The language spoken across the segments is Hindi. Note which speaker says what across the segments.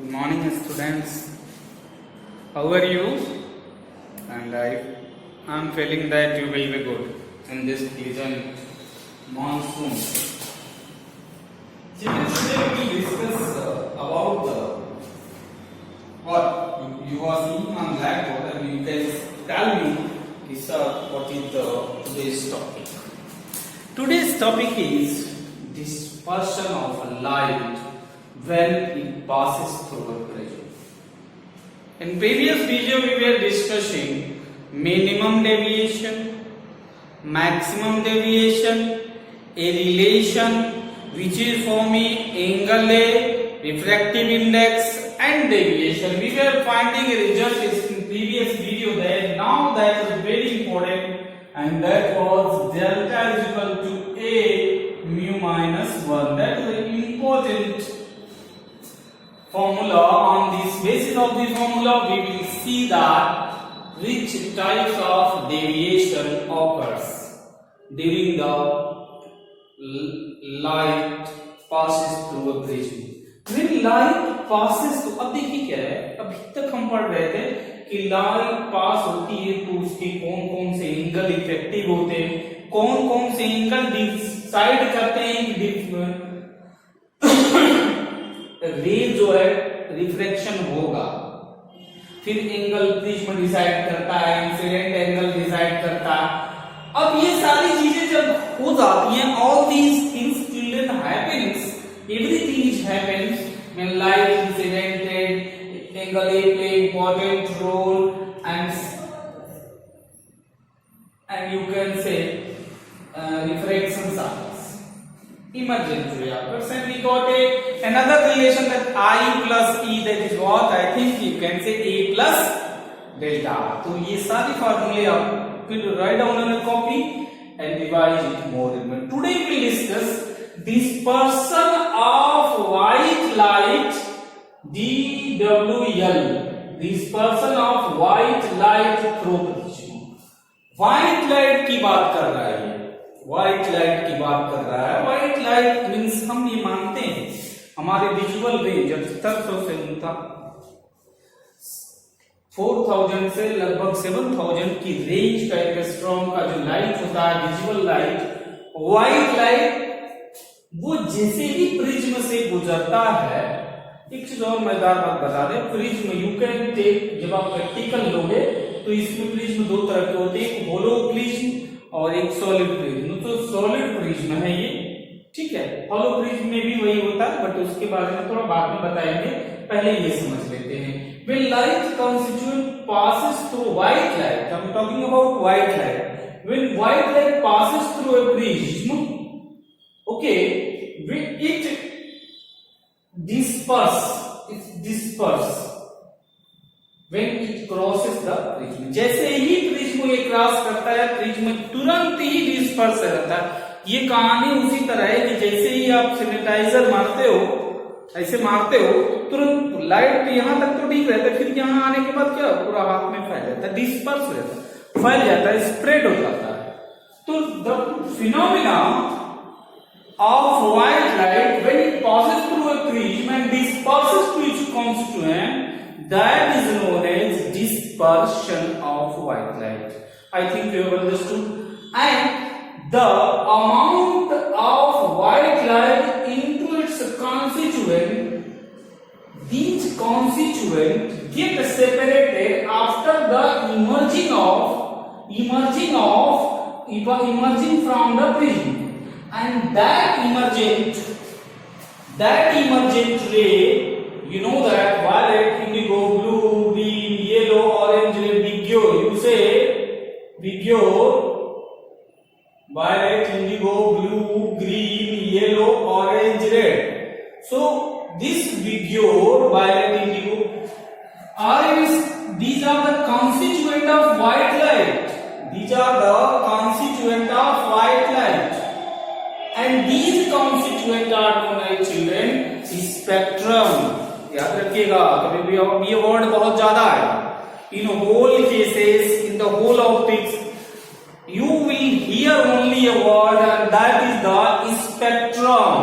Speaker 1: Good morning, students. How are you? And I am feeling that you will be good in this pleasant monsoon. Children, today we will discuss about what you are seeing on blackboard, and you can tell me what is today's topic. Today's topic is dispersion of light when it passes through a prism. In previous video we were discussing minimum deviation, maximum deviation, a relation which is forming angle A, refractive index and deviation. We were finding a result in previous video there. Now that is very important, and that was delta is equal to A mu minus 1. That is an important formula. On this basis of the formula, we will see that which types of deviation occurs during the light passes through a prism. When light passes through, अब देखिए क्या है, अभी तक हम पढ़ रहे थे कि लाइट पास होती है तो उसके कौन कौन से एंगल इफेक्टिव होते हैं, कौन कौन से एंगल डिसाइड करते हैं कि रे जो है रिफ्लेक्शन होगा. फिर एंगल प्रिज्म डिसाइड करता है, इंसिडेंट एंगल डिसाइड करता है. अब ये सारी चीजें जब हो जाती हैं, all these things children happens, everything is happens when light इncidented, angle A play important role, and you can say refractions are emergent reactors. And we got another relation that I plus E, that is what I think you can say A plus delta. तो ये सारी फार्मूले आप फिर write down on a copy and revise it more. Today we will discuss dispersion of white light DWL, dispersion of white light through prism. White light की बात कर रहा है, व्हाइट लाइट की बात कर रहा है. व्हाइट लाइट मीन्स हम ये मानते हैं हमारे विजुअल रेंज 7800 से 4000 से लगभग 7000 की रेंज का एक स्ट्रॉन्ग का जो लाइट होता है, विजुअल लाइट, व्हाइट लाइट, वो जैसे ही प्रिज्म से गुजरता है. एक चीज और मजेदार बात बता दें, प्रिज्म यू कैन टेक, जब आप प्रैक्टिकल लोगे तो इसमें प्रिज्म दो तरह के होते हैं, एक होलो प्रिज्म और एक सॉलिड प्रिज्म. तो सॉलिड प्रिज्म है ये, ठीक है. होलो प्रिज्म में भी वही होता है, बट उसके बारे में थोड़ा बाद में बताएंगे, पहले ये समझ लेते हैं. When light constituent passes through white light, I'm talking about white light. When white light passes through a prism, okay, it disperse when it crosses the prism. जैसे ही प्रिज्म ये क्रॉस करता है, प्रिज्म तुरंत ही डिस्पर्स रहता है. ये कहानी उसी तरह है कि जैसे ही आप सैनिटाइजर मारते हो, ऐसे मारते हो, तुरंत लाइट यहां तक तो ठीक रहता है, फिर यहां आने के बाद क्या पूरा हाथ में फैल जाता है, डिस्पर्स हो जाता है, फैल जाता है, स्प्रेड हो जाता है. तो the phenomena of white light when it passes through a prism and disperses to its constituent, that is known as dispersion of white light. I think you have understood. And the amount of white light into its constituent, these constituents get separated after the emerging from the prism. And that emergent ray, you know that violet, indigo, blue, green, yellow, orange, red, vigio. You say vigio, violet, indigo, blue, green, yellow, orange, red. So this vigio, violet, indigo, these are the constituent of white light. These are the constituent of white light. And these constituents are known as children spectrum. याद रखिएगा, कभी भी ये वर्ड बहुत ज्यादा है. In whole cases, in the whole optics, you will hear only a word, and that is the spectrum.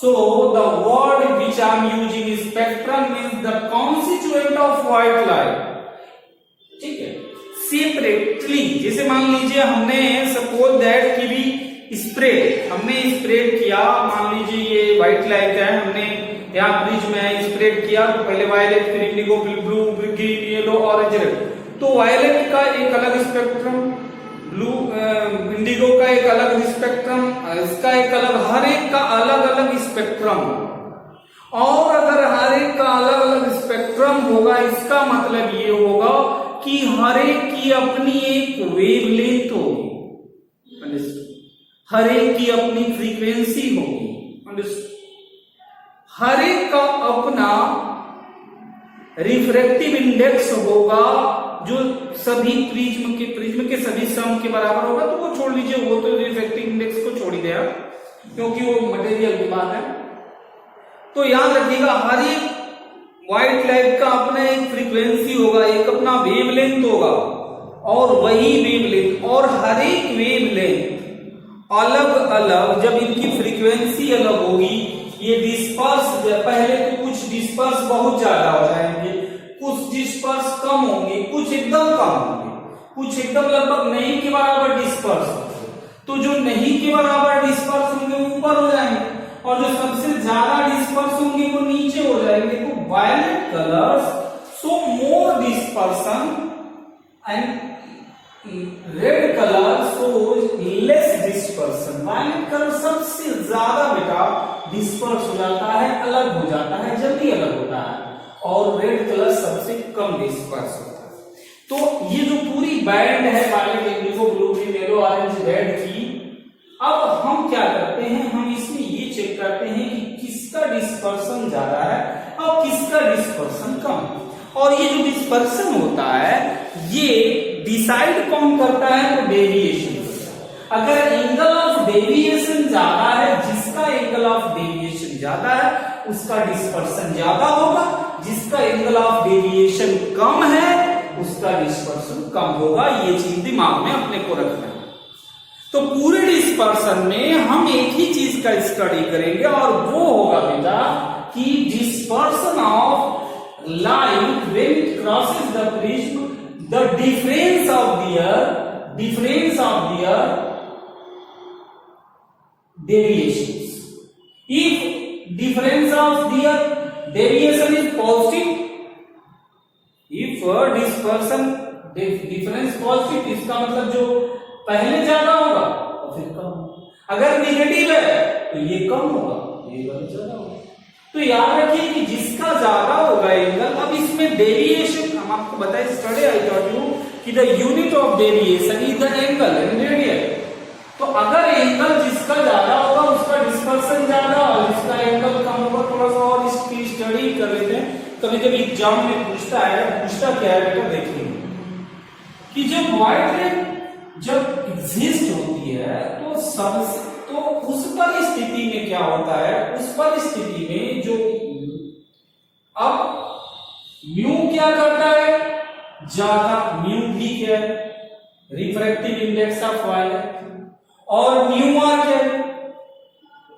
Speaker 1: So the word which charm used in spectrum means the constituent of white light. ठीक है, सेपरेटली, जैसे मान लीजिए हमने सपोज दैट कि भी स्प्रेड, हमने स्प्रेड किया, मान लीजिए ये व्हाइट लाइट है, हमने यहाँ प्रिज्म में स्प्रेड किया, तो पहले वायलेट, फिर इंडिगो, फिर ब्लू, फिर ग्रीन, येलो, ऑरेंज, रेड। तो वायलेट का एक अलग स्पेक्ट्रम, ब्लू इंडिगो का एक अलग स्पेक्ट्रम, इसका एक अलग, हर एक का अलग अलग स्पेक्ट्रम। और अगर हर एक का अलग अलग स्पेक्ट्रम होगा, इसका मतलब ये होगा कि हर एक की अपनी एक वेवलेंथ होगी, हर एक की अपनी फ्रीक्वेंसी होगी, हर एक का अपना रिफ्रैक्टिव इंडेक्स होगा, जो सभी प्रिज्म के सभी सम के बराबर होगा। तो वो छोड़ लीजिए, वो तो रिफ्रैक्टिव इंडेक्स को छोड़ ही दिया क्योंकि वो मटेरियल की बात है। तो याद रखिएगा, हर एक व्हाइट लाइट का अपना एक फ्रीक्वेंसी होगा, एक अपना वेवलेंथ होगा, और वही वेवलेंथ और हर एक वेवलेंथ अलग अलग, जब इनकी फ्रीक्वेंसी अलग होगी, ये डिस्पर्स, पहले तो कुछ डिस्पर्स बहुत ज्यादा हो जाएंगे, कुछ डिस्पर्स कम होंगे, कुछ एकदम कम होंगे, कुछ एकदम लगभग नहीं के बराबर डिस्पर्स होंगे। तो जो नहीं के बराबर डिस्पर्स होंगे ऊपर हो जाएंगे, और जो सबसे ज्यादा डिस्पर्स होंगे वो नीचे हो जाएंगे। तो violet colours show more dispersion and red colour shows less dispersion. Violet colour सबसे ज्यादा बेटा डिस्पर्स हो जाता है, अलग हो जाता है, जल्दी अलग होता है, और रेड कलर सबसे कम डिस्पर्स होता है। तो ये जो पूरी बैंड है violet, indigo, blue, green, yellow, orange, red की, अब हम क्या करते हैं, हम इसमें ये चेक करते हैं कि किसका डिस्पर्सन ज्यादा है और किसका डिस्पर्सन कम। और ये जो डिस्पर्सन होता है ये डिसाइड कौन करता है, तो डेविएशन। अगर एंगल ऑफ डेविएशन ज्यादा है, जिसका एंगल ऑफ डेविएशन ज्यादा है उसका डिस्पर्सन ज्यादा होगा, जिसका एंगल ऑफ डेविएशन कम है उसका डिस्पर्सन कम होगा। ये चीज दिमाग में अपने को रखना है। तो पूरे डिस्पर्सन में हम एक ही चीज का स्टडी करेंगे, और वो होगा बेटा कि dispersion of light when it crosses the prism, the difference of their deviations. If difference of their deviation is positive, if dispersion difference positive, इसका मतलब जो पहले ज्यादा होगा और फिर कम। अगर नेगेटिव है तो ये कम होगा, ये ज्यादा होगा। तो याद रखिए कि जिसका ज्यादा होगा एंगल, अब इसमें डेविएशन हम आपको बताए, स्टडी आई टॉट यू कि the unit of deviation is the angle in radian. तो अगर एंगल जिसका ज्यादा होगा उसका डिस्पर्सन ज्यादा, और जिसका एंगल कम होगा, थोड़ा सा और इसकी स्टडी कर लेते हैं। कभी कभी एग्जाम में पूछता क्या है बेटा, देखिए कि जब व्हाइट लाइट जब एग्जिस्ट होती है तो उस परिस्थिति में क्या होता है, उस परिस्थिति में जो अब म्यू क्या करता है, ज्यादा म्यू भी क्या है, रिफ्रैक्टिव इंडेक्स ऑफ वायलेट, और म्यू आर क्या है,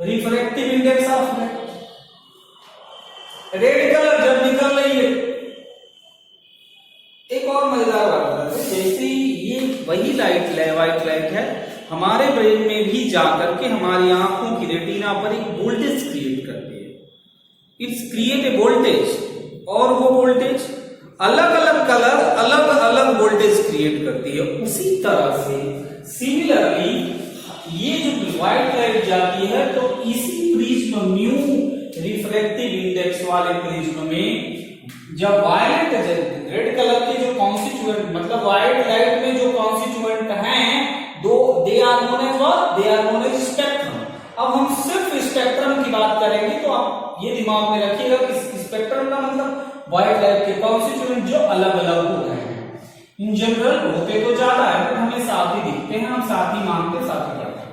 Speaker 1: refractive index of red colour जब निकल रही है। एक और मजेदार बात है, जैसे ये वही व्हाइट लाइट है, हमारे ब्रेन में भी जाकर के हमारी आंखों की रेटिना पर एक वोल्टेज क्रिएट करती है। इट्स क्रिएट ए वोल्टेज, और वो वोल्टेज अलग अलग कलर अलग अलग वोल्टेज क्रिएट करती है। उसी तरह से सिमिलरली ये जो व्हाइट लाइट जाती है तो इसी प्रिज्म म्यू रिफ्रैक्टिव इंडेक्स वाले प्रिज्म में जब वायलेट रेड कलर के जो कॉन्स्टिट्यूएंट, मतलब व्हाइट लाइट में जो कॉन्स्टिट्यूएंट हैं they are known as spectrum. अब हम सिर्फ स्पेक्ट्रम की बात करेंगे, तो आप ये दिमाग में रखिएगा कि स्पेक्ट्रम का मतलब व्हाइट लाइट के कॉन्स्टिट्यूएंट जो अलग अलग हो रहे हैं। इन जनरल होते तो ज्यादा है, पर हमें साथ ही दिखते हैं, हम साथ ही मांगते, साथ ही करते हैं।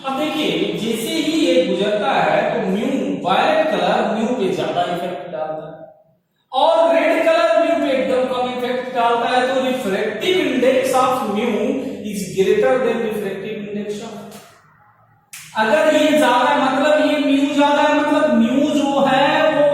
Speaker 1: अब देखिए जैसे ही ये गुजरता है तो म्यू, वायलेट कलर म्यू पे ज्यादा इफेक्ट डालता है, और रेड कलर म्यू पे एकदम कम इफेक्ट डालता है। तो refractive index of mu is greater then refractive index of. अगर ये ज्यादा मतलब ये म्यू ज्यादा है, मतलब म्यू जो है वो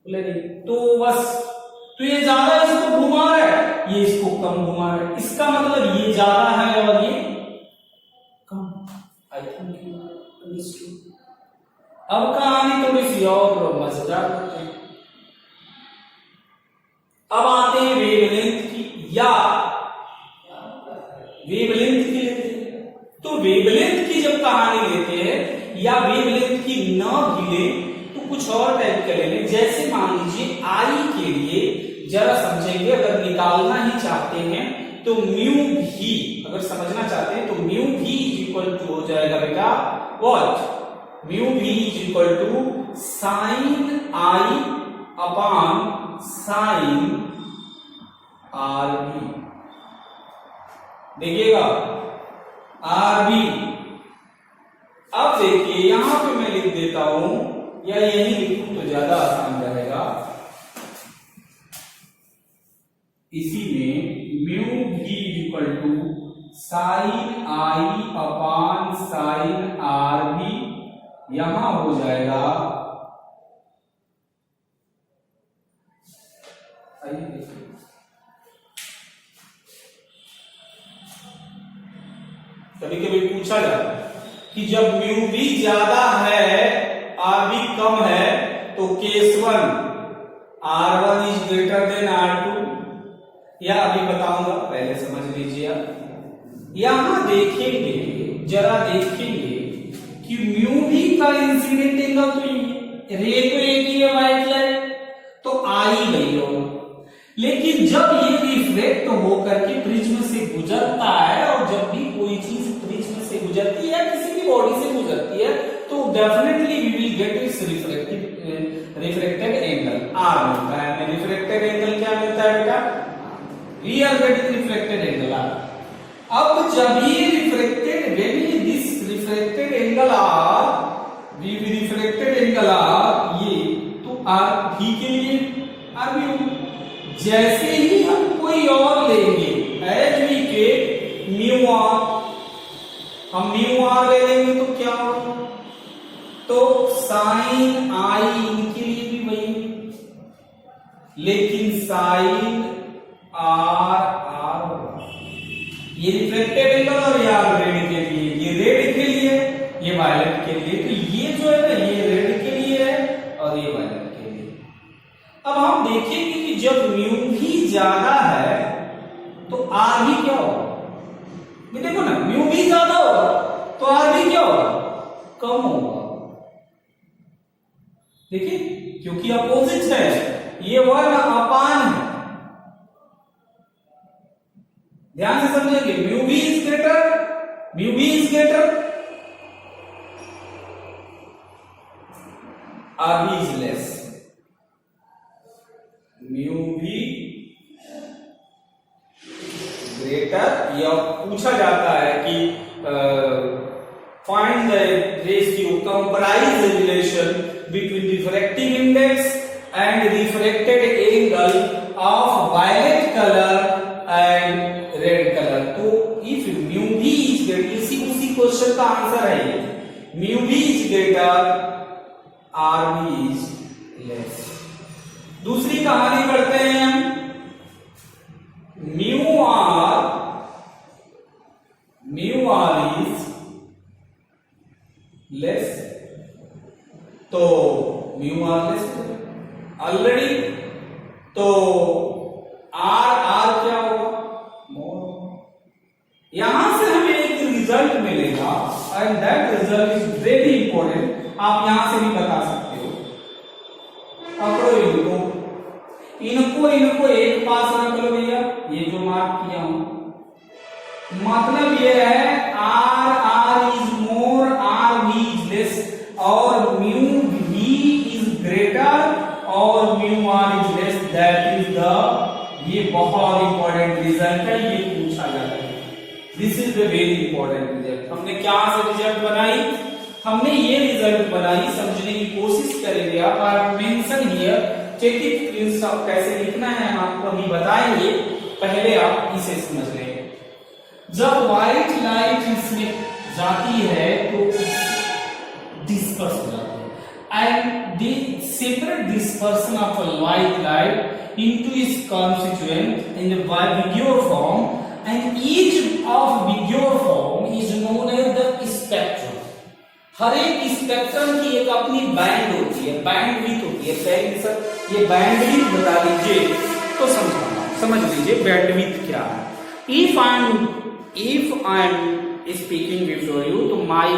Speaker 1: बोले नहीं, तो बस तो ये ज्यादा इसको घुमा रहा है, ये इसको कम घुमा रहा है, इसका मतलब ये ज्यादा है और ये कम। I think you understood. अब कहानी थोड़ी सी और मजेदार होती है। अब आते हैं वेवलेंथ की, या वेवलेंथ की लेते हैं। तो वेवलेंथ की जब कहानी लेते हैं या वेवलेंथ की न भी ले तो कुछ और टाइप के ले लें। जैसे मान लीजिए आई के लिए जरा समझेंगे, अगर निकालना ही चाहते हैं तो म्यू भी, अगर समझना चाहते हैं तो म्यू भी इक्वल टू हो जाएगा बेटा व्हाट, म्यू भी is equal to sine I upon sine R B. देखिएगा आर बी। अब देखिए यहां पे मैं लिख देता हूं, या यही लिखूं तो ज्यादा आसान रहेगा। इसी में mu V equal to sine I upon sine R B, यहां हो जाएगा कभी कभी पूछा जाता है कि जब म्यू भी ज्यादा है आर बी कम है तो case one R1 is greater then R2, या अभी बताऊंगा, पहले समझ लीजिए आप। यहां देखेंगे, जरा देखेंगे कि म्यू भी का इंसिडेंट एंगल तो रे तो एक ही है वाइट लाइट, तो आई गई होगा। लेकिन जब ये रिफ्लेक्ट होकर के प्रिज्म से गुजरता है, और जब भी कोई चीज प्रिज्म से गुजरती है, किसी भी बॉडी से गुजरती है, तो definitely we will get its reflected angle R मिलता है। हमें रिफ्लेक्टेड एंगल क्या मिलता है बेटा, we are getting reflected angle R. अब जब ये reflected, when this reflected angle R, we reflected angle R, ये तो आर भी के लिए आर भी। जैसे ही हम कोई और लेंगे, as we take mu R, हम म्यू आर ले लेंगे तो क्या होगा, तो साइन आई इनके लिए भी वही, लेकिन साइन आर आर होगा। ये रिफ्लेक्टेड एंगल और ये आर रेड के लिए, ये रेड के लिए, ये वायलेट के लिए। तो ये जो है ना, ये रेड के लिए है और ये वायलेट के लिए। अब हम देखेंगे कि जब म्यू भी ज्यादा है तो आर भी क्या होगा, ये देखो ना, म्यू भी ज्यादा होगा तो आर भी क्या होगा, कम होगा। देखिए, क्योंकि अपोजिट है, ये वन अपान है। ध्यान से समझेंगे, mu B is greater, mu B is greater, R B is less. Mu B greater, या पूछा जाता है कि find the ratio, compare the relation between refractive index and refracted angle of violet color and red color. तो if mu v is greater, उसी क्वेश्चन का आंसर है ये, mu v is greater, r v is less। दूसरी कहानी पढ़ते हैं हम, mu r is less, तो म्यू आर लेस ऑलरेडी, तो आर क्या होगा, मोर। यहां से हमें एक रिजल्ट मिलेगा, and that result is very important. आप यहां से भी बता सकते हो, पकड़ो इनको एक पास रख लो भैया, ये जो मार्क किया हूं, मतलब ये है R is more, R V is less, और म्यू v is greater और mu r is less, that is the, ये बहुत इंपॉर्टेंट रिजल्ट है, ये पूछा जाता है। This is the very important result. हमने क्या से रिजल्ट बनाई, हमने ये रिजल्ट बनाई, समझने की कोशिश करेंगे आप। I mention here, check it please, आप कैसे लिखना है हम आपको अभी बताएंगे, पहले आप इसे समझ लें। जब व्हाइट लाइट इसमें जाती है तो डिस्पर्स हो जाती है, and they separate dispersion of a white light into its constituent in the Bigelow form, and each of Bigelow form is known as the spectrum. हर एक स्पेक्ट्रम की एक अपनी बैंड होती है, बैंडविड्थ होती है। पहले सर ये बैंडविड्थ बता दीजिए तो समझ लीजिए बैंडविड्थ क्या है। If I am speaking before you, तो my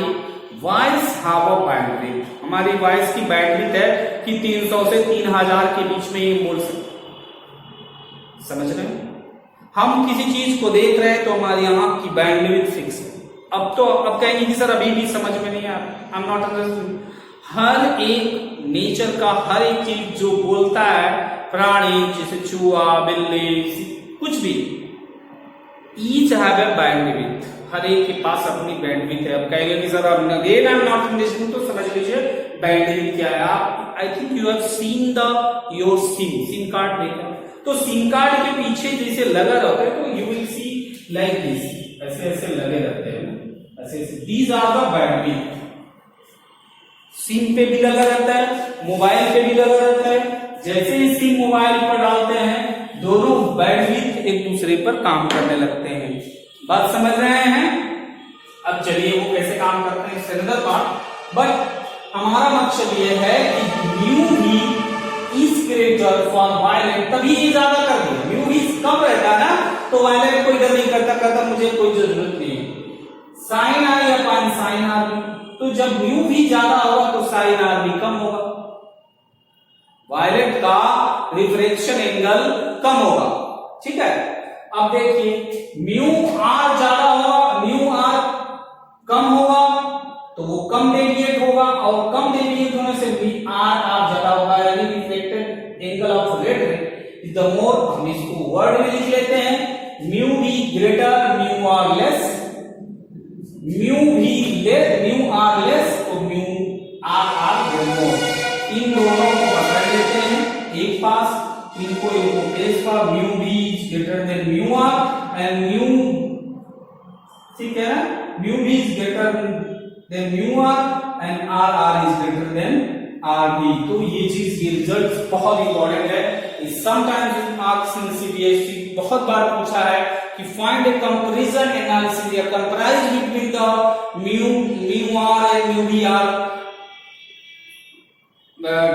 Speaker 1: voice have a bandwidth, हमारी वॉइस की बैंडविड्थ है कि 300 से 3000 के बीच में ये बोल सकते। समझ रहे हैं? हम किसी चीज को देख रहे हैं तो हमारे यहाँ की बैंडविड्थ फिक्स है। अब कहेंगे कि सर अभी भी समझ में नहीं आ रहा, आई एम नॉट अंडरस्टैंडिंग। हर एक नेचर का हर एक चीज जो बोलता है, प्राणी जैसे चूहा, बिल्ली, कुछ भी, ईच हैव ए बैंडविड्थ, हर एक के पास अपनी बैंडविड्थ है। अब कहेंगे कि सर अब again I am not understanding, तो समझ लीजिए बैंडविड्थ क्या है। आप आई think you have seen the your SIM card देखा, तो सिम कार्ड के पीछे जैसे लगा रहता है तो you will see like this, ऐसे ऐसे लगे रहते हैं, ऐसे ऐसे, दीज आर द बैंडविड्थ। सिम पे भी लगा रहता है, मोबाइल पे भी लगा रहता है। जैसे ही सिम मोबाइल पर डालते हैं दोनों बैंडविड्थ एक दूसरे पर काम करने लगते हैं। बात समझ रहे हैं? अब चलिए वो कैसे काम करते हैं इससे अंदर पार्ट, बट हमारा मकसद ये है कि म्यू भी इज ग्रेटर फॉर वायलेट, तभी ये ज्यादा कर दिया। म्यू भी कम रहता है ना तो वायलेट कोई इधर नहीं करता मुझे कोई जरूरत नहीं है। साइन आर या पान साइन आर भी, तो जब म्यू भी ज्यादा होगा तो साइन आर भी कम होगा, वायलेट का रिफ्रेक्शन एंगल कम होगा। ठीक है, अब देखिए म्यू आर ज्यादा होगा, म्यू आर कम होगा तो वो कम डेविएट होगा, और कम डेविएट होने से भी आर ज्यादा होगा, यानी reflected angle of red ray the more. हम इसको वर्ड में लिख लेते हैं, mu B greater mu R less, mu V less mu R less तो म्यू आर मोर। इन दोनों को पकड़ लेते हैं एक पास, इनको पेश पर, mu B is greater than mu R and mu, ठीक है ना, mu B is greater than mu R and R is greater than R B. तो ये चीज, ये रिजल्ट बहुत इंपॉर्टेंट है। समटाइम्स मार्क्स इन सीबीएसई बहुत बार पूछा है कि फाइंड ए कंपैरिजन एनालिसिस या comparison between the mu R and mu B are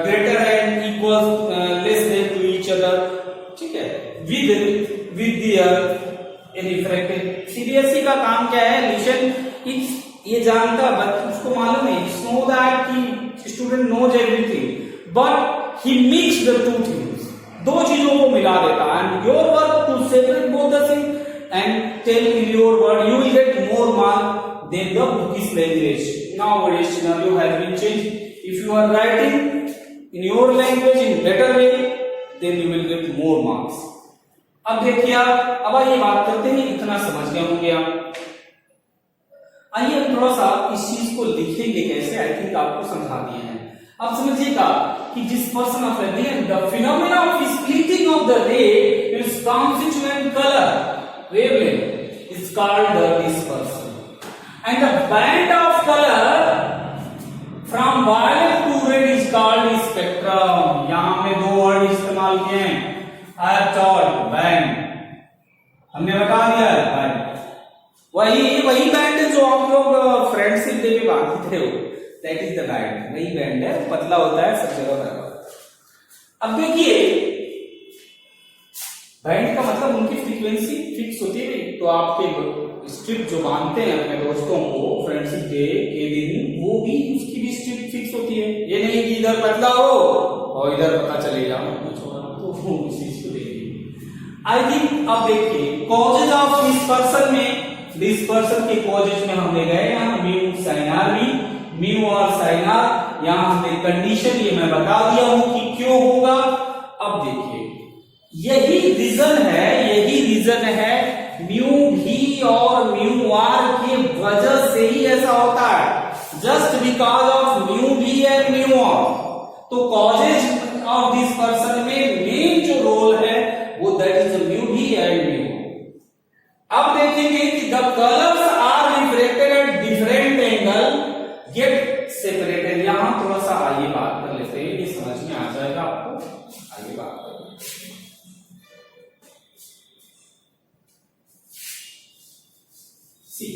Speaker 1: greater and equal less than to each other. ठीक है, विद देयर रिफ्रैक्टेड। सीबीएसई का काम क्या है, लिसन ये जानता, उसको मालूम है, नो दैट कि student knows everything but he mix the two things, दो चीजों को मिला देता है। And your work to separate both the thing and tell in your word, you will get more mark than the Buddhist language. Nowadays scenario has been changed. If you are writing in your language in better way, then you will get more marks. अब देखिए अब ये बात करते हैं, इतना समझ गए होंगे आप। आइए हम थोड़ा सा इस चीज को लिखेंगे कैसे, आई थिंक आपको समझा दिए हैं। अब समझिएगा कि dispersion of a ray, the phenomena of splitting of the ray is constituent color wavelength is called the dispersion, and the band of color from violet to red is called spectrum. यहां हमने दो वर्ड इस्तेमाल किए हैं, I have taught band, हमने बता दिया है band, वही बैंड है जो आप लोग फ्रेंडशिप डे पे बांधते हो, दैट इज द बैंड, वही बैंड है, पतला होता है, सब जगह बराबर। अब देखिए बैंड का मतलब उनकी फ्रीक्वेंसी फिक्स होती है, तो आपके स्ट्रिप जो बांधते हैं अपने दोस्तों को फ्रेंडशिप डे के दिन, वो भी उसकी भी स्ट्रिप फिक्स होती है। ये नहीं कि इधर पतला हो और इधर पता चलेगा कुछ होगा, तो वो इस चीज को देखिए। आई थिंक अब देखिए कॉजेज ऑफ डिस्पर्सन में, डिस्पर्सन के कॉजेज में हमने गए यहाँ mu sine R B, mu और साइन आर, यहाँ हमने कंडीशन ये मैं बता दिया हूं कि क्यों होगा। अब देखिए यही रीजन है म्यू भी और म्यू आर की वजह से ही ऐसा होता है, just because of mu V and mu R. तो कॉजेज ऑफ डिस्पर्सन में मेन जो रोल है वो that is mu V and mu. अब देखेंगे कि the colours are reflected at different angle get separated. यहां थोड़ा सा आइए बात कर लेते हैं, सी।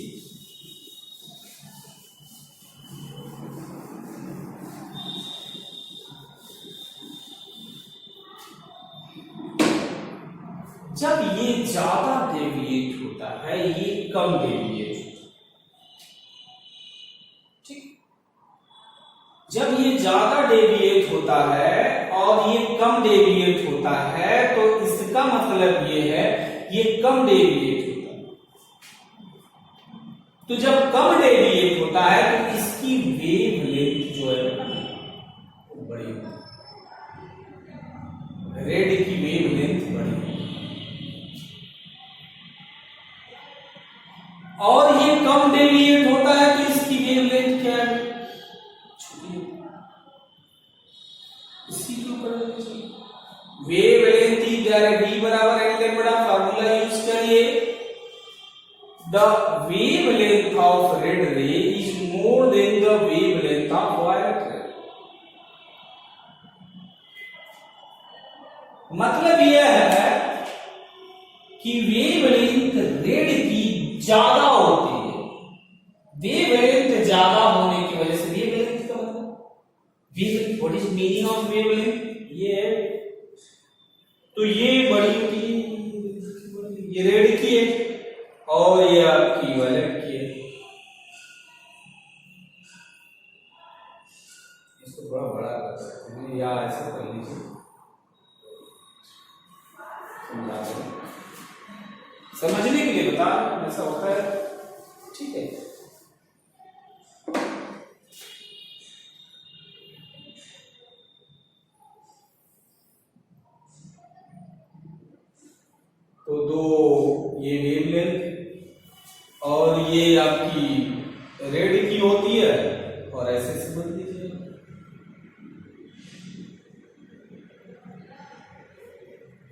Speaker 1: जब ये ज्यादा डेविएट होता है, ये कम डेविएट होता है, ठीक। जब ये ज्यादा डेविएट होता है और ये कम डेविएट होता है, तो इसका मतलब ये है ये कम डेविएट होता है। तो जब कम डेविएट होता है तो इसकी वेवलेंथ जो है वो बड़ी होती है, रेड की वेवलेंथ बड़ी होती है। और ये कम डेविएट होता है तो इसकी वेवलेंथ क्या है, छोटी होती है। इसी के ऊपर वेवलेंथ इधर v बराबर एन लैम्बडा, फार्मूला यूज करिए। The wavelength of red ray is more than the wavelength of violet ray. मतलब यह है कि वेवलेंथ रेड की ज्यादा होती है। वेवलेंथ ज्यादा होने की वजह से वेवलेंथ का मतलब wavelength, what is meaning of wavelength, ये है। तो ये बड़ी होती है, ये रेड की है और ये आपकी वायलेट की है। इसको थोड़ा बड़ा कर सकते हैं या ऐसा कर लीजिए, समझने के लिए बता, ऐसा होता है, ठीक है। तो दो ये वेवलेंथ और ये आपकी रेड की होती है और ऐसे समझ लीजिए।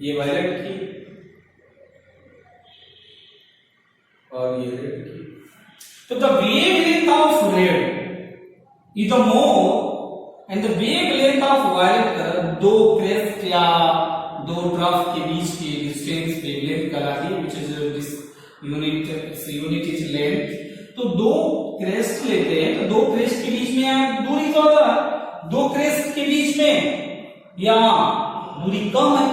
Speaker 1: ये वायलेट की और ये रेड की। तो the wavelength of red is the more and the wavelength of violet colour, दो क्रेस्ट या दो ड्रॉप के बीच की डिस्टेंस वेवलेंथ कहलाती है, which is this unit is length. तो दो क्रेस्ट लेते हैं, तो दो क्रेस्ट के बीच में दूरी तो होगा, दो क्रेस्ट के बीच में या दूरी कम है,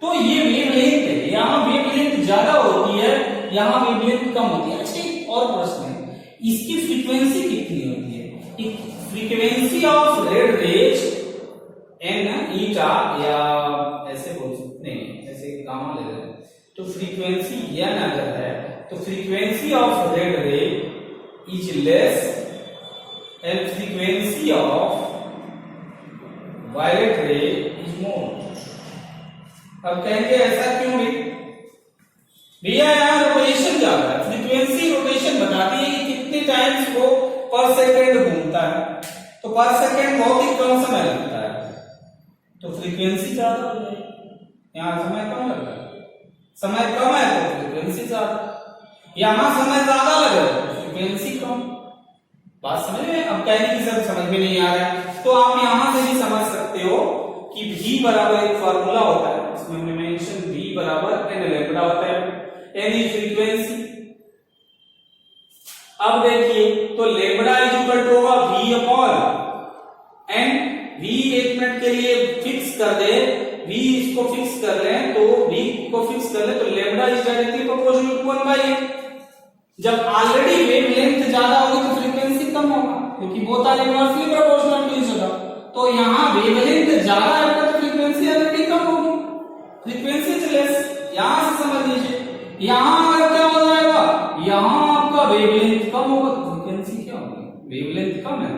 Speaker 1: तो ये वेवलेंथ है। यहाँ वेवलेंथ ज्यादा होती है, यहाँ वेवलेंथ कम होती है। अच्छा, और प्रश्न है, इसकी फ्रीक्वेंसी कितनी होती है? Frequency of red rays n eta, या ऐसे बोल सकते हैं, ऐसे गामा ले रहे हैं, तो फ्रीक्वेंसी एन अगर है तो frequency of red ray is less and frequency of violet ray is more. अब कहेंगे ऐसा क्यों भी भैया, यहाँ रोटेशन ज्यादा है, फ्रीक्वेंसी रोटेशन बताती है कि कितने टाइम्स वो पर सेकेंड घूमता है, तो पर सेकेंड बहुत ही कम समय लगता है, तो फ्रीक्वेंसी ज्यादा हो जाएगी। यहाँ समय कम लग रहा है, समय कम है तो फ्रीक्वेंसी ज्यादा, यहाँ समय ज्यादा लग रहा है तो फ्रीक्वेंसी कम। बात समझ में? अब कहने की सब समझ में नहीं आ रहा है तो आप यहां से भी समझ सकते हो कि v बराबर एक फार्मूला होता है, इसमें हमने मेंशन v बराबर एन लैम्बडा होता है, एन इज फ्रीक्वेंसी। अब देखिए, तो लैम्बडा इज इक्वल टू होगा v अपॉन एन। v एक मिनट के लिए फिक्स कर दे, v इसको फिक्स कर लें, तो v को फिक्स कर ले तो lambda is directly proportional to 1/n। जब ऑलरेडी वेवलेंथ ज्यादा होगी तो फ्रीक्वेंसी कम होगा, क्योंकि both are inversely proportional to each other. तो यहाँ वेवलेंथ ज्यादा है तो फ्रीक्वेंसी ऑलरेडी कम होगी, फ्रीक्वेंसी इज लेस। यहां से समझ लीजिए, यहां अगर क्या हो जाएगा, यहां आपका वेवलेंथ कम होगा तो फ्रीक्वेंसी क्या होगी, वेवलेंथ कम है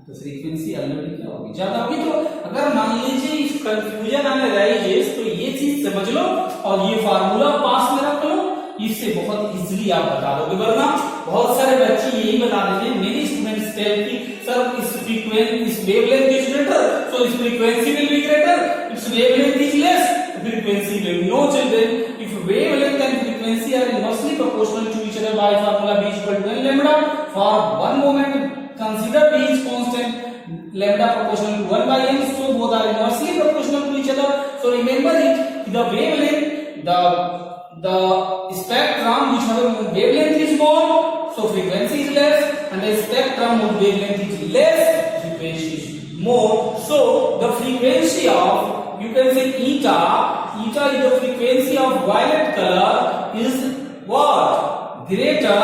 Speaker 1: तो फ्रीक्वेंसी ऑलरेडी क्या होगी, ज्यादा होगी। तो अगर मान लीजिए इस कंफ्यूजन आने राइजेस, तो ये चीज समझ लो और ये फार्मूला पास में रख लो, इससे बहुत इजीली आप बता दोगे। वरना बहुत सारे बच्चे यही बता देते हैं, मेनी स्टूडेंट्स टेल कि सर इस फ्रीक्वेंसी, इस वेवलेंथ इज ग्रेटर सो इस frequency will be greater, it's wavelength is less frequency will be no children if wavelength and frequency are inversely proportional to each other by formula b is equal to n lambda. For one moment consider b is constant, lambda proportional to 1/n, so both are inversely proportional to each other. So remember it, the wavelength, the spectrum which have a wavelength is more, so frequency is less, and the spectrum of wavelength is less, frequency is more. So the frequency of, you can say eta is the frequency of violet color is what? Greater.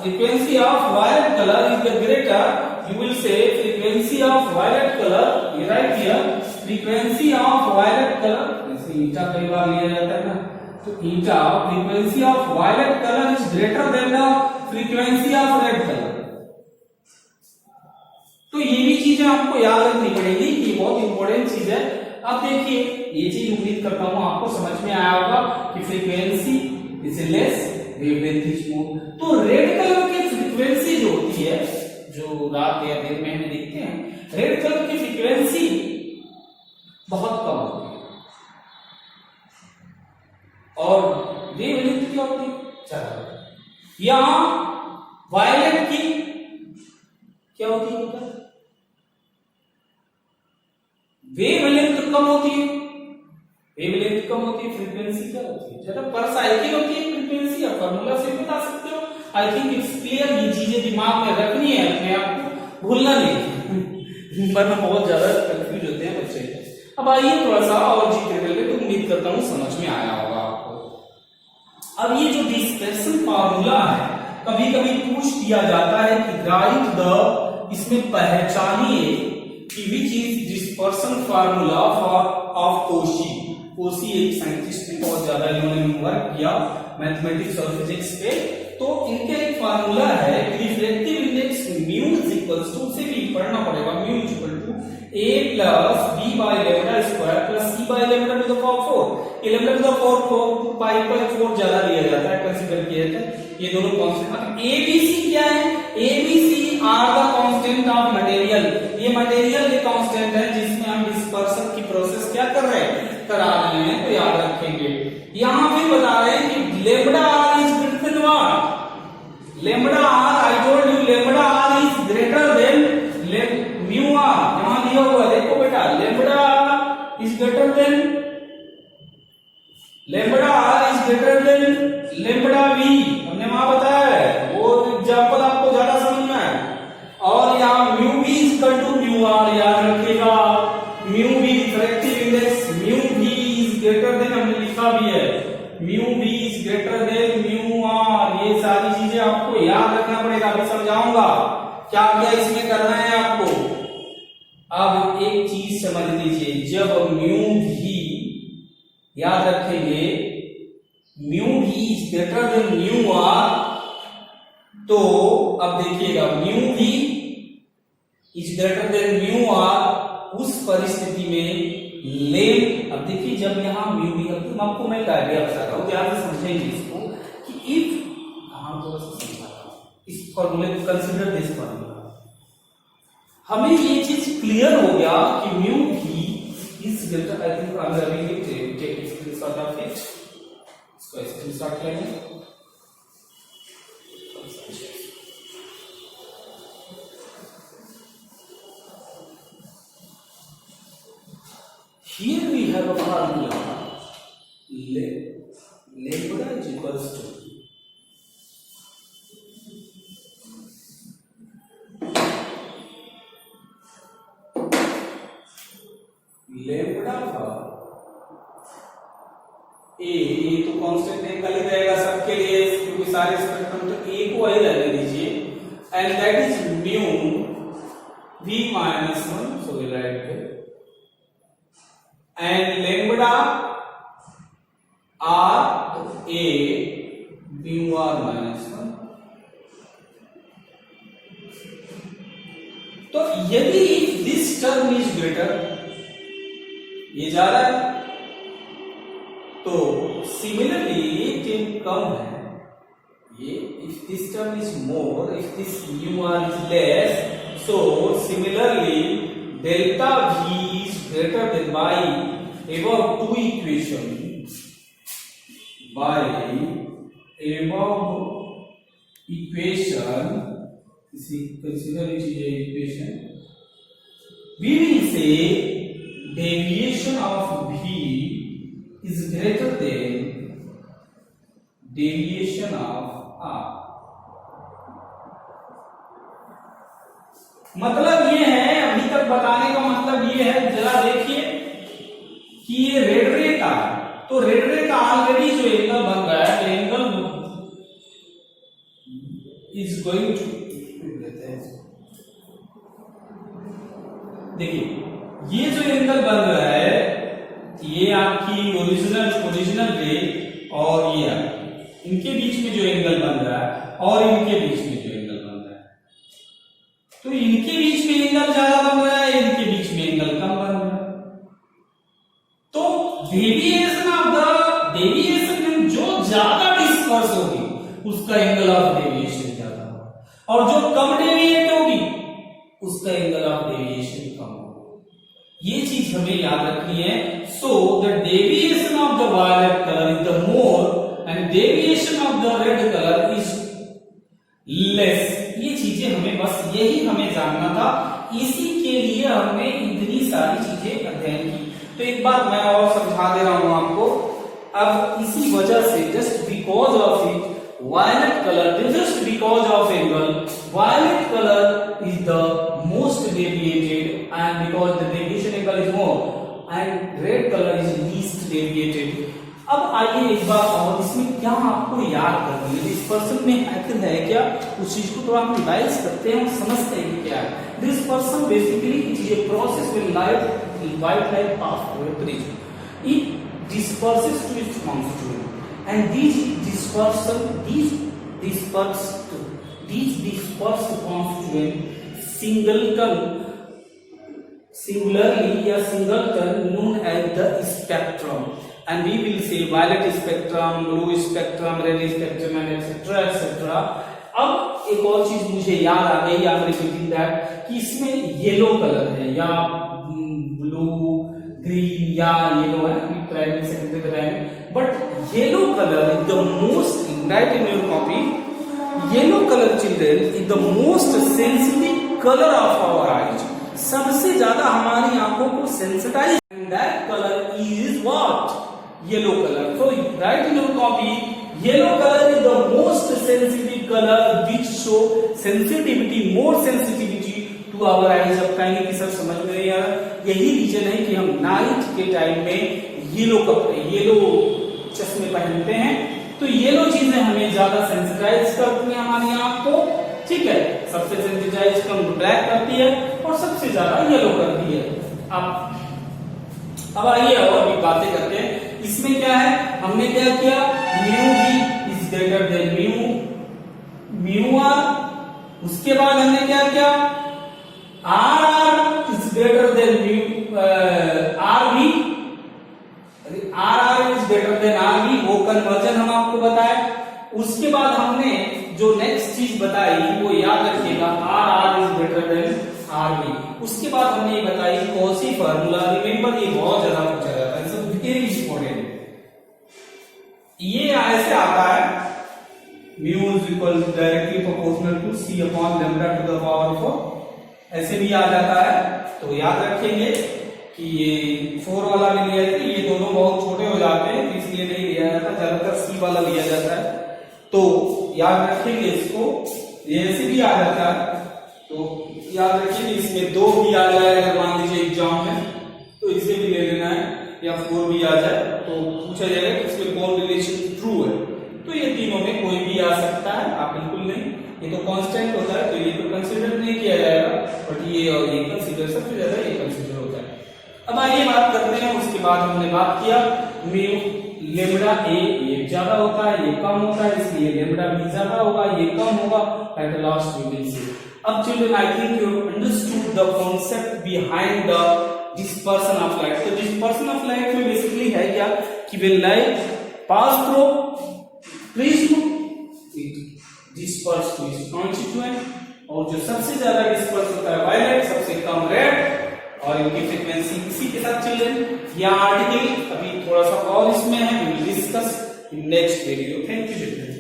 Speaker 1: Frequency of violet color is the greater. You will say frequency of violet color, right here, frequency of violet color, जैसे eta कई बार लिया जाता है ना, तो eta frequency of violet color is greater than the frequency of red color. तो ये भी चीजें आपको याद रखनी पड़ेगी, ये बहुत इंपॉर्टेंट चीज है. अब देखिए ये चीज उम्मीद करता हूं आपको समझ में आया होगा कि frequency is less, wavelength is more. तो रेड कलर की फ्रीक्वेंसी जो होती है, जो रात या दिन में हमें दिखते हैं, रेड कलर की फ्रीक्वेंसी बहुत कम होती है और वेवलेंथ क्या होती है, ज्यादा. यहां वायलेट की क्या होती है, वेवलेंथ कम होती है, वेवलेंथ कम होती है, फ्रीक्वेंसी क्या होती है ज्यादा. पर साइकिल होती है फ्रीक्वेंसी, आप फार्मूला से बता सकते हो. I think it's clear. ये चीजें दिमाग में रखनी है, अपने आप को भूलना नहीं, वरना बहुत ज्यादा कंफ्यूज होते हैं बच्चे. अब आइए थोड़ा सा और जिक्र करके, तो उम्मीद करता हूँ समझ में आया होगा आपको. अब ये जो डिस्पर्शन फार्मूला है, कभी कभी पूछ दिया जाता है कि राइट द, इसमें पहचानिए कि which is dispersion formula of Cauchy. Cauchy एक साइंटिस्ट ने, बहुत ज्यादा इन्होंने वर्क किया मैथमेटिक्स और फिजिक्स पे. तो इनके एक फार्मूला है कि reflective index mu is equals to, से भी पढ़ना पड़ेगा, mu is equal to a plus b by lambda square plus c by lambda to the power 4. ये lambda to the power 4 pi by 4 ज्यादा लिया जाता है, कंसीडर किया जाता है. ये दोनों कांस्टेंट. अब abc क्या है, abc R the constant of material. ये मटेरियल के कांस्टेंट है जिसमें हम डिस्पर्शन की प्रोसेस क्या कर रहे हैं, करा रहे हैं. तो याद रखेंगे. यहां भी बता रहे हैं कि lambda R is greater than what, lambda R, I told you lambda R is greater than mu R. यहां दिया हुआ है, देखो बेटा, lambda R is greater than, lambda R is greater than lambda V. हमने वहां बताया है, वो एग्जांपल आपको ज्यादा समझ में है. और यहाँ mu V is equal to mu R, याद रखिएगा. Mu V refractive index, mu V is greater than, हमने लिखा भी है, mu V is greater than mu R. ये सारी चीजें आपको याद रखना पड़ेगा. अभी समझाऊंगा क्या क्या इसमें करना है आपको. अब एक चीज समझ लीजिए, जब म्यू भी, याद रखेंगे, म्यू भी is greater than mu R, तो अब देखिएगा म्यू भी is greater than mu R, उस परिस्थिति में लेम, अब देखिए जब यहां म्यू भी, अब आपको मैं एक आइडिया बता रहा हूं, ध्यान से समझेंगे इसको कि इफ, हाँ थोड़ा सा समझा रहा हूं, इस फॉर्मूले को कंसीडर दिस फॉर्मूला. हमें ये चीज क्लियर हो गया कि म्यू भी इज ग्रेटर, आई थिंक अभी टेक स्क्रीनशॉट ऑफ इट, इसको स्क्रीनशॉट लेंगे. Here we have a formula, lambda is equals to lambda का ए तो कांस्टेंट निकल ही रहेगा सबके लिए, क्योंकि सारे स्पेक्ट्रम, तो ए को वही रहने दीजिए. And that is mu v minus 1, so we write here. And lambda R, तो ए म्यू आर माइनस 1. तो यदि दिस टर्म इज ग्रेटर, ये ज्यादा है, तो सिमिलरली ये टर्म कम है, ये if this term is more, if this mu R is less, so similarly delta v is greater than by above two equation, by above equation, consider it is a equation, we will say deviation of v is greater than deviation of R. मतलब ये है, अभी तक बताने का मतलब ये है, जरा देखिए कि ये रेड रे का, तो रेड रे का ऑलरेडी जो एंगल बन रहा है, तो एंगल इज गोइंग टू, देखिए ये जो एंगल बन रहा है, ये आपकी ओरिजिनल रे और ये इनके बीच में जो एंगल बन रहा है और इनके बीच में जो एंगल बन रहा है, तो इनके बीच में एंगल ज्यादा बन रहा है, इनके बीच में एंगल कम बन रहा है। तो डेविएशन जो ज्यादा डिस्पर्स होगी उसका एंगल ऑफ डेविएशन ज्यादा होगा, और जो कम डेविएट होगी उसका एंगल ऑफ डेविएशन कम होगा। ये चीज हमें याद रखनी है। So the deviation of the violet colour is the more and deviation of the red colour is less. ये चीजें हमें बस यही हमें जानना था, इसी के लिए हमने इतनी सारी चीजें अध्ययन की। तो एक बार मैं और समझा दे रहा हूं आपको। अब इसी वजह से just because of it violet color, just because of angle, violet color is the most deviated, and because the deviation angle is more, and red color is least deviated. अब आइए एक बार और इसमें क्या आपको याद करनी है, इस पर्सन में हैकिंग है क्या, उस चीज को थोड़ा हम रिवाइज करते हैं और समझते हैं कि क्या है। This person basically it is a process when white light pass through a prism. It disperses to its constituent. And these dispersed constituent singularly या singleton known as the spectrum, and we will say violet spectrum, blue spectrum, red spectrum, and etc. अब एक और चीज मुझे याद आ गई, I'm repeating that, कि इसमें येलो कलर है या ब्लू ग्रीन या येलो है, प्राइमरी सेकेंडरी बताएंगे, but yellow colour is the most, right in your copy, yellow colour children is the most sensitive colour of our eyes. सबसे ज्यादा हमारी आंखों को sensitise, and that colour is what, yellow colour. So right in your copy, yellow colour is the most sensitive colour which show sensitivity, more sensitivity to our eyes. अब कहेंगे कि सर समझ में नहीं आ रहा, यही रीजन है कि हम नाइट के टाइम में येलो कपड़े, येलो चश्मे पहनते हैं, तो येलो चीजें हमें ज्यादा सेंसिटाइज करती हैं हमारी आंख को, ठीक है। सबसे सेंसिटाइज कम ब्लैक करती है और सबसे ज्यादा येलो करती है। अब आइए और भी बातें करते हैं। इसमें क्या है, हमने क्या किया, म्यू भी is greater than mu R. उसके बाद हमने क्या किया, R is greater than R B, R is greater than R B, वो कन्वर्जन हम आपको बताया। उसके बाद हमने जो नेक्स्ट चीज बताई वो याद रखिएगा, R is greater than R B. उसके बाद हमने ये बताई कॉची फार्मूला, रिमेंबर ये बहुत ज्यादा पूछा जाता है, सब वेरी इंपॉर्टेंट। ये ऐसे आता है, mu is equal directly proportional to c upon lambda to the power 4, ऐसे भी आ जाता है। तो याद रखेंगे कि ये 4 वाला भी लिया जाता है, ये दोनों बहुत छोटे हो जाते हैं इसलिए नहीं लिया जाता, ज्यादातर सी वाला लिया जाता है। तो याद रखेंगे इसको, ये ऐसे भी आ जाता है, तो याद रखिए इसमें 2 भी आ जाए अगर मान लीजिए एग्जाम में, तो इसे भी ले लेना है, या 4 भी आ जाए तो पूछा जाएगा कि इसमें कौन रिलेशन ट्रू है, तो ये तीनों में कोई भी आ सकता है, आप बिल्कुल नहीं, ये तो कांस्टेंट होता है तो ये तो कंसीडर नहीं किया जाएगा, बट ये और ये कंसीडर, सबसे ज्यादा ये कंसीडर होता है। अब आइए बात करते हैं, उसके बाद हमने बात किया म्यू लेम्डा ए, ये ज्यादा होता है, ये कम होता है, इसलिए लेम्डा बी ज्यादा होगा, ये कम होगा, at last we will see. अब children I think you understood the concept behind the dispersion of light. तो डिस्पर्सन ऑफ लाइट में बेसिकली है क्या कि when light pass through prism it disperse to its constituent, और जो सबसे ज्यादा डिस्पर्स होता है वायलेट, सबसे कम रेड, और इनकी फ्रीक्वेंसी इसी के साथ चिल्ड्रन यह आर्टिकल अभी थोड़ा सा और इसमें है, we will discuss in next video. Thank you children.